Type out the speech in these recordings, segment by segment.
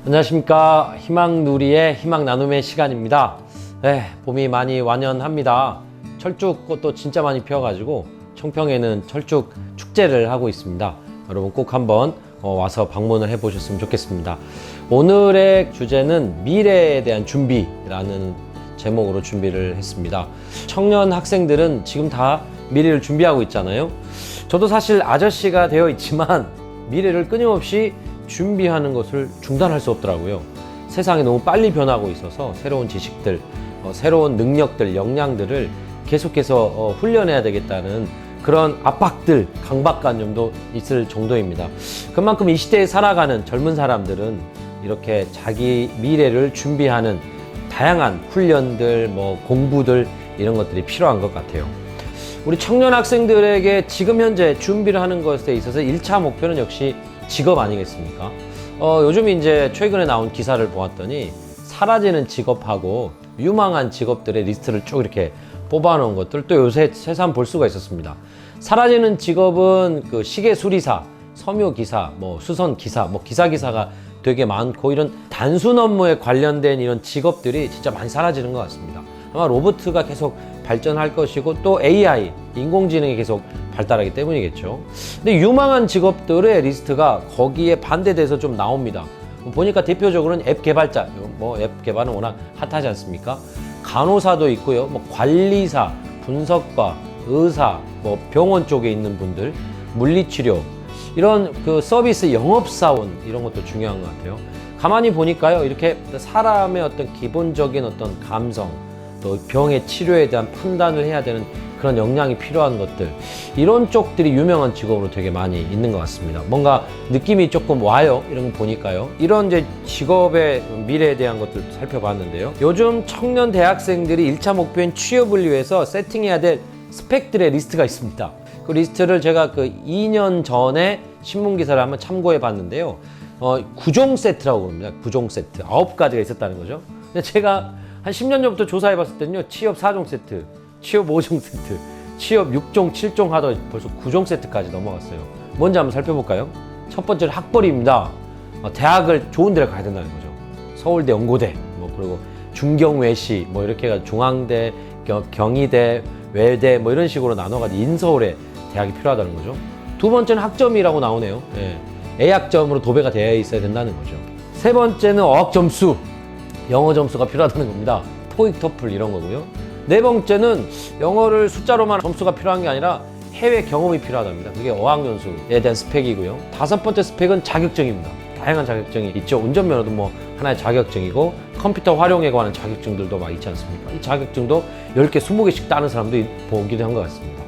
안녕하십니까. 희망누리의 희망 나눔의 시간입니다. 네, 봄이 많이 완연합니다. 철쭉꽃도 진짜 많이 피어가지고 청평에는 철쭉 축제를 하고 있습니다. 여러분 꼭 한번 와서 방문을 해보셨으면 좋겠습니다. 오늘의 주제는 미래에 대한 준비라는 제목으로 준비를 했습니다. 청년 학생들은 지금 다 미래를 준비하고 있잖아요. 저도 사실 아저씨가 되어 있지만 미래를 끊임없이 준비하는 것을 중단할 수 없더라고요. 세상이 너무 빨리 변하고 있어서 새로운 지식들, 새로운 능력들, 역량들을 계속해서 훈련해야 되겠다는 그런 압박들, 강박관념도 있을 정도입니다. 그만큼 이 시대에 살아가는 젊은 사람들은 이렇게 자기 미래를 준비하는 다양한 훈련들, 공부들 이런 것들이 필요한 것 같아요. 우리 청년 학생들에게 지금 현재 준비를 하는 것에 있어서 1차 목표는 역시 직업 아니겠습니까? 요즘 이제 최근에 나온 기사를 보았더니 사라지는 직업하고 유망한 직업들의 리스트를 쭉 이렇게 뽑아놓은 것들 또 요새 새삼 볼 수가 있었습니다. 사라지는 직업은 그 시계 수리사, 섬유 기사, 수선 기사, 기사가 되게 많고 이런 단순 업무에 관련된 이런 직업들이 진짜 많이 사라지는 것 같습니다. 아마 로봇가 계속 발전할 것이고 또 AI, 인공지능이 계속 발달하기 때문이겠죠. 근데 유망한 직업들의 리스트가 거기에 반대돼서 좀 나옵니다. 보니까 대표적으로는 앱 개발자, 앱 개발은 워낙 핫하지 않습니까? 간호사도 있고요, 관리사, 분석가, 의사, 병원 쪽에 있는 분들, 물리치료, 이런 그 서비스 영업사원 이런 것도 중요한 것 같아요. 가만히 보니까요, 이렇게 사람의 어떤 기본적인 어떤 감성, 또 병의 치료에 대한 판단을 해야 되는 그런 역량이 필요한 것들, 이런 쪽들이 유명한 직업으로 되게 많이 있는 것 같습니다. 뭔가 느낌이 조금 와요. 이런 거 보니까요. 이런 이제 직업의 미래에 대한 것들 살펴봤는데요. 요즘 청년 대학생들이 1차 목표인 취업을 위해서 세팅해야 될 스펙들의 리스트가 있습니다. 그 리스트를 제가 그 2년 전에 신문기사를 한번 참고해 봤는데요. 9종 세트라고 그럽니다. 9종 세트. 9가지가 있었다는 거죠. 근데 제가 한 10년 전부터 조사해 봤을 때는요, 취업 4종 세트, 취업 5종 세트, 취업 6종, 7종 하다 벌써 9종 세트까지 넘어갔어요. 뭔지 한번 살펴볼까요? 첫 번째는 학벌입니다. 대학을 좋은 데를 가야 된다는 거죠. 서울대, 연고대, 그리고 중경외시, 이렇게 해가지고 중앙대, 경희대, 외대, 이런 식으로 나눠가지고 인서울에 대학이 필요하다는 거죠. 두 번째는 학점이라고 나오네요. A학점으로 도배가 되어 있어야 된다는 거죠. 세 번째는 어학 점수, 영어 점수가 필요하다는 겁니다. 토익, 토플 이런 거고요. 네 번째는 영어를 숫자로만 점수가 필요한 게 아니라 해외 경험이 필요하답니다. 그게 어학연수에 대한 스펙이고요. 다섯 번째 스펙은 자격증입니다. 다양한 자격증이 있죠. 운전면허도 하나의 자격증이고 컴퓨터 활용에 관한 자격증들도 막 있지 않습니까? 이 자격증도 10개, 20개씩 따는 사람도 보기도 한 것 같습니다.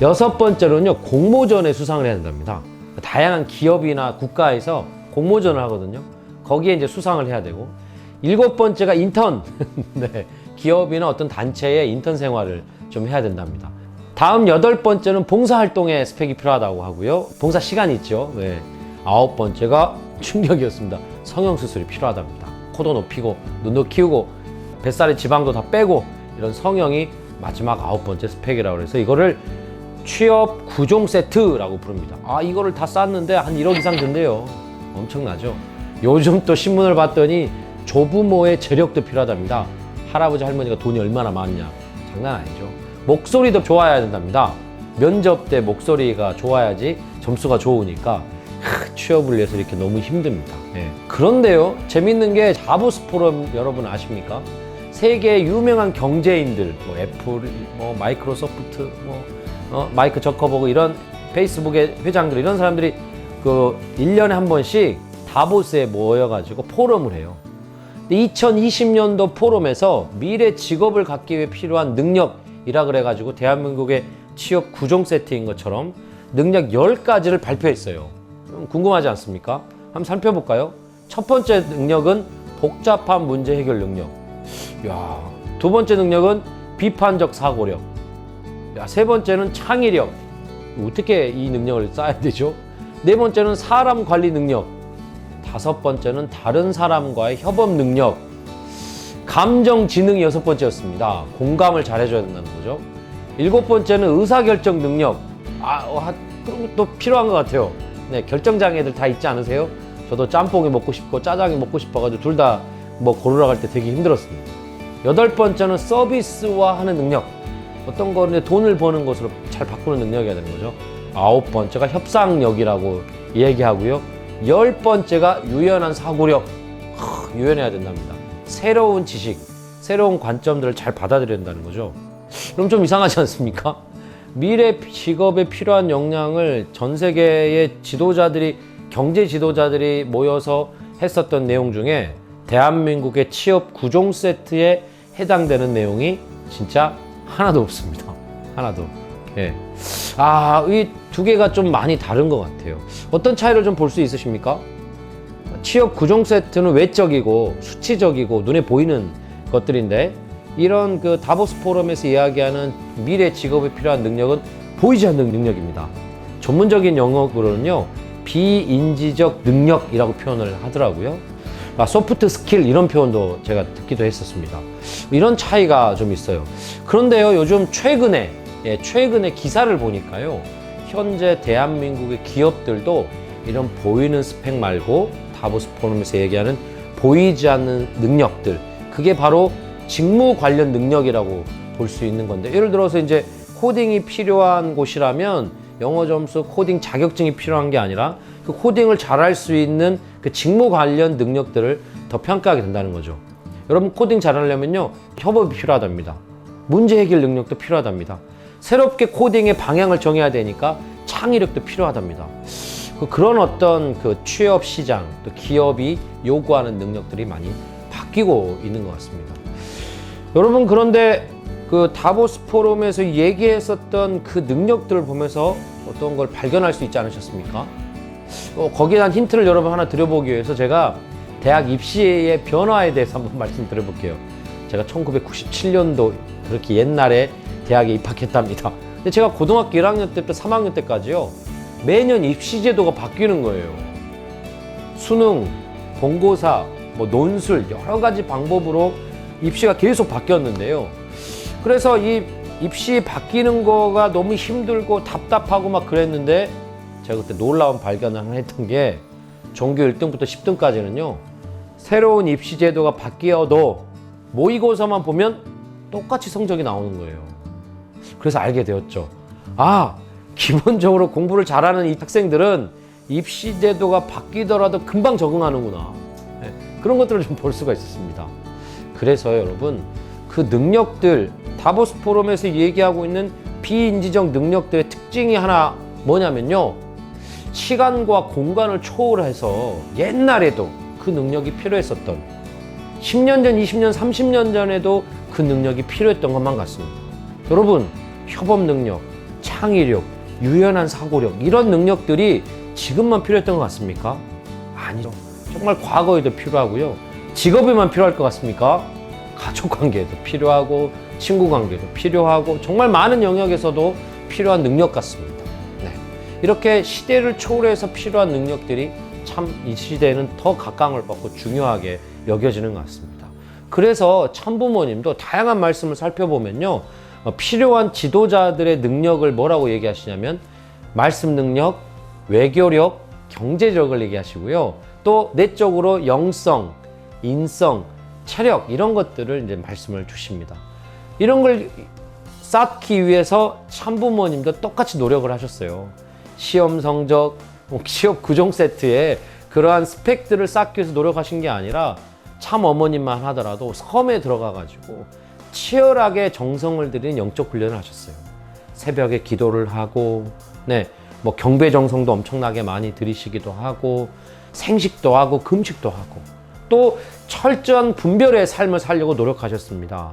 여섯 번째로는요, 공모전에 수상을 해야 된답니다. 다양한 기업이나 국가에서 공모전을 하거든요. 거기에 이제 수상을 해야 되고, 일곱 번째가 인턴. 네, 기업이나 어떤 단체의 인턴 생활을 좀 해야 된답니다. 다음 여덟 번째는 봉사활동에 스펙이 필요하다고 하고요. 봉사 시간이 있죠. 네. 아홉 번째가 충격이었습니다. 성형수술이 필요하답니다. 코도 높이고 눈도 키우고 뱃살의 지방도 다 빼고 이런 성형이 마지막 아홉 번째 스펙이라고 해서 이거를 취업 9종 세트라고 부릅니다. 이거를 다 쌌는데 한 1억 이상 든대요. 엄청나죠. 요즘 또 신문을 봤더니 조부모의 재력도 필요하답니다. 할아버지 할머니가 돈이 얼마나 많냐, 장난 아니죠. 목소리도 좋아야 된답니다. 면접 때 목소리가 좋아야지 점수가 좋으니까 취업을 위해서 이렇게 너무 힘듭니다. 그런데요, 재밌는 게 다보스 포럼 여러분 아십니까? 세계 유명한 경제인들, 애플, 마이크로소프트, 마이크 저커버그 이런 페이스북의 회장들, 이런 사람들이 그 1년에 한 번씩 다보스에 모여가지고 포럼을 해요. 2020년도 포럼에서 미래 직업을 갖기 위해 필요한 능력이라 그래가지고 대한민국의 취업 9종 세트인 것처럼 능력 10가지를 발표했어요. 궁금하지 않습니까? 한번 살펴볼까요? 첫 번째 능력은 복잡한 문제 해결 능력. 두 번째 능력은 비판적 사고력. 세 번째는 창의력. 어떻게 이 능력을 쌓아야 되죠? 네 번째는 사람 관리 능력. 다섯 번째는 다른 사람과의 협업 능력. 감정 지능이 여섯 번째였습니다. 공감을 잘해줘야 된다는 거죠. 일곱 번째는 의사결정 능력. 그런 것도 필요한 것 같아요. 네, 결정장애들 다 있지 않으세요? 저도 짬뽕이 먹고 싶고 짜장이 먹고 싶어가지고 둘 다 뭐 고르러 갈 때 되게 힘들었습니다. 8번째는 서비스화하는 능력. 어떤 거는 돈을 버는 것으로 잘 바꾸는 능력이어야 되는 거죠. 9번째가 협상력이라고 얘기하고요. 10번째가 유연한 사고력. 유연해야 된답니다. 새로운 지식, 새로운 관점들을 잘 받아들여야 된다는 거죠. 그럼 좀 이상하지 않습니까? 미래 직업에 필요한 역량을 전 세계의 지도자들이, 경제 지도자들이 모여서 했었던 내용 중에 대한민국의 취업 구종 세트에 해당되는 내용이 진짜 하나도 없습니다. 하나도. 예. 이 두 개가 좀 많이 다른 것 같아요. 어떤 차이를 좀 볼 수 있으십니까? 취업 구종 세트는 외적이고 수치적이고 눈에 보이는 것들인데, 이런 그 다보스 포럼에서 이야기하는 미래 직업에 필요한 능력은 보이지 않는 능력입니다. 전문적인 영어로는요, 비인지적 능력이라고 표현을 하더라고요. 소프트 스킬 이런 표현도 제가 듣기도 했었습니다. 이런 차이가 좀 있어요. 그런데요, 요즘 최근에 기사를 보니까요, 현재 대한민국의 기업들도 이런 보이는 스펙 말고 다보스 포럼에서 얘기하는 보이지 않는 능력들, 그게 바로 직무 관련 능력이라고 볼 수 있는 건데, 예를 들어서 이제 코딩이 필요한 곳이라면 영어 점수, 코딩 자격증이 필요한 게 아니라 그 코딩을 잘할 수 있는 그 직무 관련 능력들을 더 평가하게 된다는 거죠. 여러분, 코딩 잘하려면요, 협업이 필요하답니다. 문제 해결 능력도 필요하답니다. 새롭게 코딩의 방향을 정해야 되니까 창의력도 필요하답니다. 그런 어떤 그 취업 시장, 또 기업이 요구하는 능력들이 많이 바뀌고 있는 것 같습니다. 여러분, 그런데 그 다보스 포럼에서 얘기했었던 그 능력들을 보면서 어떤 걸 발견할 수 있지 않으셨습니까? 거기에 대한 힌트를 여러분 하나 드려보기 위해서 제가 대학 입시의 변화에 대해서 한번 말씀드려볼게요. 제가 1997년도 그렇게 옛날에 대학에 입학했답니다. 근데 제가 고등학교 1학년 때부터 3학년 때까지요, 매년 입시 제도가 바뀌는 거예요. 수능, 본고사, 논술 여러 가지 방법으로 입시가 계속 바뀌었는데요. 그래서 이 입시 바뀌는 거가 너무 힘들고 답답하고 막 그랬는데, 제가 그때 놀라운 발견을 하나 했던 게, 전교 1등부터 10등까지는요, 새로운 입시 제도가 바뀌어도 모의고사만 보면 똑같이 성적이 나오는 거예요. 그래서 알게 되었죠. 기본적으로 공부를 잘하는 이 학생들은 입시 제도가 바뀌더라도 금방 적응하는구나. 그런 것들을 좀 볼 수가 있었습니다. 그래서 여러분, 그 능력들, 다보스 포럼에서 얘기하고 있는 비인지적 능력들의 특징이 하나 뭐냐면요, 시간과 공간을 초월해서 옛날에도 그 능력이 필요했었던, 10년 전, 20년, 30년 전에도 그 능력이 필요했던 것만 같습니다. 여러분, 협업 능력, 창의력, 유연한 사고력, 이런 능력들이 지금만 필요했던 것 같습니까? 아니죠. 정말 과거에도 필요하고요. 직업에만 필요할 것 같습니까? 가족관계에도 필요하고, 친구관계도 필요하고, 정말 많은 영역에서도 필요한 능력 같습니다. 네. 이렇게 시대를 초월해서 필요한 능력들이 참 이 시대에는 더 각광을 받고 중요하게 여겨지는 것 같습니다. 그래서 참부모님도 다양한 말씀을 살펴보면요, 필요한 지도자들의 능력을 뭐라고 얘기하시냐면, 말씀 능력, 외교력, 경제력을 얘기하시고요. 또 내적으로 영성, 인성, 체력, 이런 것들을 이제 말씀을 주십니다. 이런 걸 쌓기 위해서 참부모님도 똑같이 노력을 하셨어요. 시험 성적, 취업 구종 세트에 그러한 스펙들을 쌓기 위해서 노력하신 게 아니라, 참 어머님만 하더라도 섬에 들어가가지고 치열하게 정성을 들인 영적 훈련을 하셨어요. 새벽에 기도를 하고, 경배 정성도 엄청나게 많이 들이시기도 하고, 생식도 하고, 금식도 하고, 또 철저한 분별의 삶을 살려고 노력하셨습니다.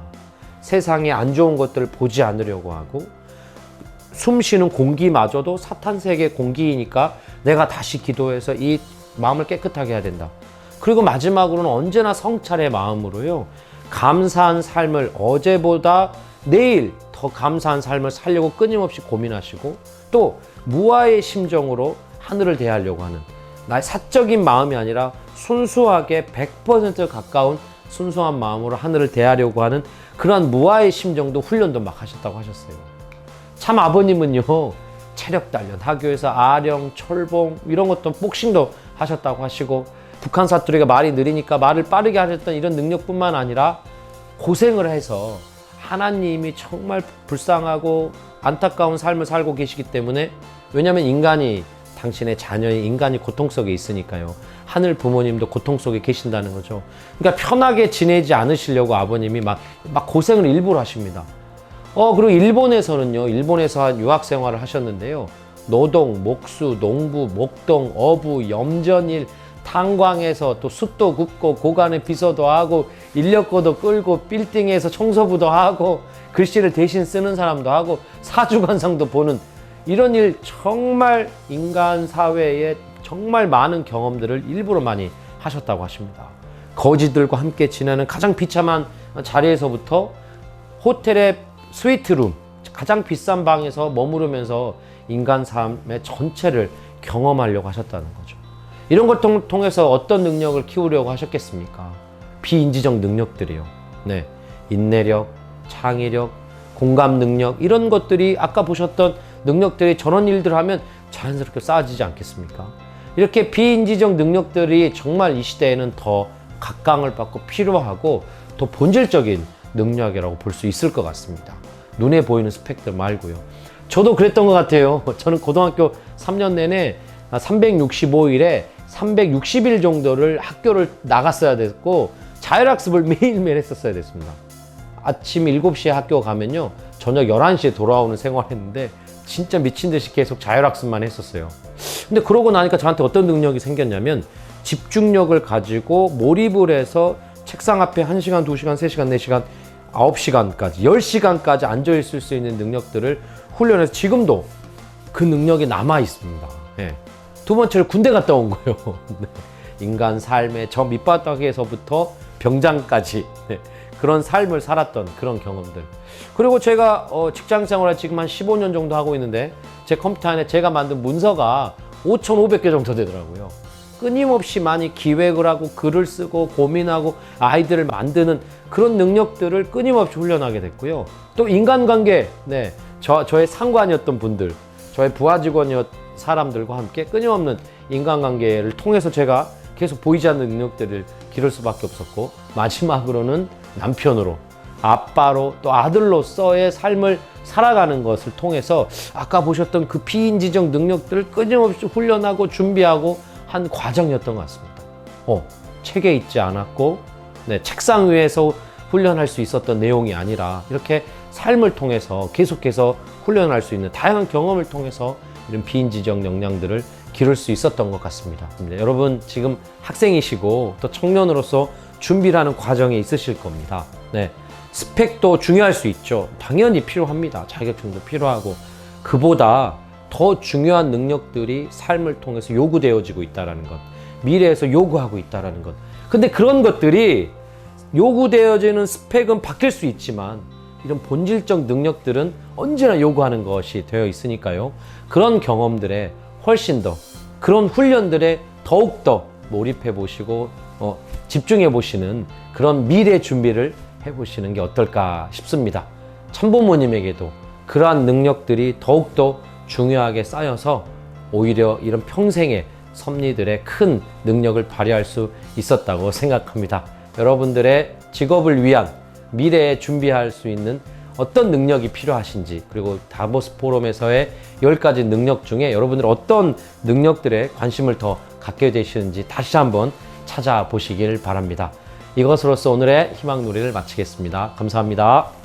세상에 안 좋은 것들을 보지 않으려고 하고, 숨 쉬는 공기마저도 사탄 세계 공기이니까 내가 다시 기도해서 이 마음을 깨끗하게 해야 된다. 그리고 마지막으로는 언제나 성찰의 마음으로요, 감사한 삶을, 어제보다 내일 더 감사한 삶을 살려고 끊임없이 고민하시고, 또 무아의 심정으로 하늘을 대하려고 하는, 나의 사적인 마음이 아니라 순수하게 100% 가까운 순수한 마음으로 하늘을 대하려고 하는 그러한 무아의 심정도 훈련도 막 하셨다고 하셨어요. 참 아버님은요, 체력 단련, 학교에서 아령, 철봉 이런 것도 복싱도 하셨다고 하시고, 북한 사투리가 말이 느리니까 말을 빠르게 하셨던 이런 능력뿐만 아니라 고생을 해서 하나님이 정말 불쌍하고 안타까운 삶을 살고 계시기 때문에, 왜냐하면 인간이, 당신의 자녀의 인간이 고통 속에 있으니까요. 하늘 부모님도 고통 속에 계신다는 거죠. 그러니까 편하게 지내지 않으시려고 아버님이 막 고생을 일부러 하십니다. 그리고 일본에서는요, 일본에서 유학 생활을 하셨는데요. 노동, 목수, 농부, 목동, 어부, 염전일, 탄광에서 또 숯도 굽고 고간에 비서도 하고 인력거도 끌고 빌딩에서 청소부도 하고 글씨를 대신 쓰는 사람도 하고 사주관상도 보는 이런 일, 정말 인간 사회에 정말 많은 경험들을 일부러 많이 하셨다고 하십니다. 거지들과 함께 지내는 가장 비참한 자리에서부터 호텔의 스위트룸, 가장 비싼 방에서 머무르면서 인간 삶의 전체를 경험하려고 하셨다는 거죠. 이런 걸 통해서 어떤 능력을 키우려고 하셨겠습니까? 비인지적 능력들이요. 네, 인내력, 창의력, 공감 능력, 이런 것들이 아까 보셨던 능력들이 저런 일들을 하면 자연스럽게 쌓아지지 않겠습니까? 이렇게 비인지적 능력들이 정말 이 시대에는 더 각광을 받고 필요하고 더 본질적인 능력이라고 볼 수 있을 것 같습니다. 눈에 보이는 스펙들 말고요. 저도 그랬던 것 같아요. 저는 고등학교 3년 내내 365일에 360일 정도를 학교를 나갔어야 됐고 자율학습을 매일매일 했었어야 됐습니다. 아침 7시에 학교 가면요, 저녁 11시에 돌아오는 생활을 했는데 진짜 미친 듯이 계속 자율학습만 했었어요. 근데 그러고 나니까 저한테 어떤 능력이 생겼냐면, 집중력을 가지고 몰입을 해서 책상 앞에 1시간, 2시간, 3시간, 4시간, 9시간까지, 10시간까지 앉아있을 수 있는 능력들을 훈련해서 지금도 그 능력이 남아 있습니다. 네. 두 번째로 군대 갔다 온 거예요. 인간 삶의 저 밑바닥에서부터 병장까지, 네. 그런 삶을 살았던 그런 경험들. 그리고 제가 직장 생활을 지금 한 15년 정도 하고 있는데, 제 컴퓨터 안에 제가 만든 문서가 5,500개 정도 되더라고요. 끊임없이 많이 기획을 하고 글을 쓰고 고민하고 아이디어를 만드는 그런 능력들을 끊임없이 훈련하게 됐고요. 또 인간관계, 네, 저의 상관이었던 분들, 저의 부하 직원이었 사람들과 함께 끊임없는 인간관계를 통해서 제가 계속 보이지 않는 능력들을 기를 수밖에 없었고, 마지막으로는 남편으로, 아빠로, 또 아들로서의 삶을 살아가는 것을 통해서 아까 보셨던 그 비인지적 능력들을 끊임없이 훈련하고 준비하고 한 과정이었던 것 같습니다. 책에 있지 않았고, 네, 책상 위에서 훈련할 수 있었던 내용이 아니라 이렇게 삶을 통해서 계속해서 훈련할 수 있는 다양한 경험을 통해서 이런 비인지적 역량들을 기를 수 있었던 것 같습니다. 여러분 지금 학생이시고 또 청년으로서 준비를 하는 과정에 있으실 겁니다. 네, 스펙도 중요할 수 있죠. 당연히 필요합니다. 자격증도 필요하고, 그보다 더 중요한 능력들이 삶을 통해서 요구되어지고 있다는 것, 미래에서 요구하고 있다는 것. 근데 그런 것들이 요구되어지는 스펙은 바뀔 수 있지만 이런 본질적 능력들은 언제나 요구하는 것이 되어 있으니까요. 그런 경험들에 훨씬 더, 그런 훈련들에 더욱더 몰입해 보시고 집중해 보시는 그런 미래 준비를 해 보시는 게 어떨까 싶습니다. 참부모님에게도 그러한 능력들이 더욱더 중요하게 쌓여서 오히려 이런 평생의 섭리들의 큰 능력을 발휘할 수 있었다고 생각합니다. 여러분들의 직업을 위한 미래에 준비할 수 있는 어떤 능력이 필요하신지, 그리고 다보스 포럼에서의 10가지 능력 중에 여러분들 어떤 능력들에 관심을 더 갖게 되시는지 다시 한번 찾아보시길 바랍니다. 이것으로서 오늘의 희망누리를 마치겠습니다. 감사합니다.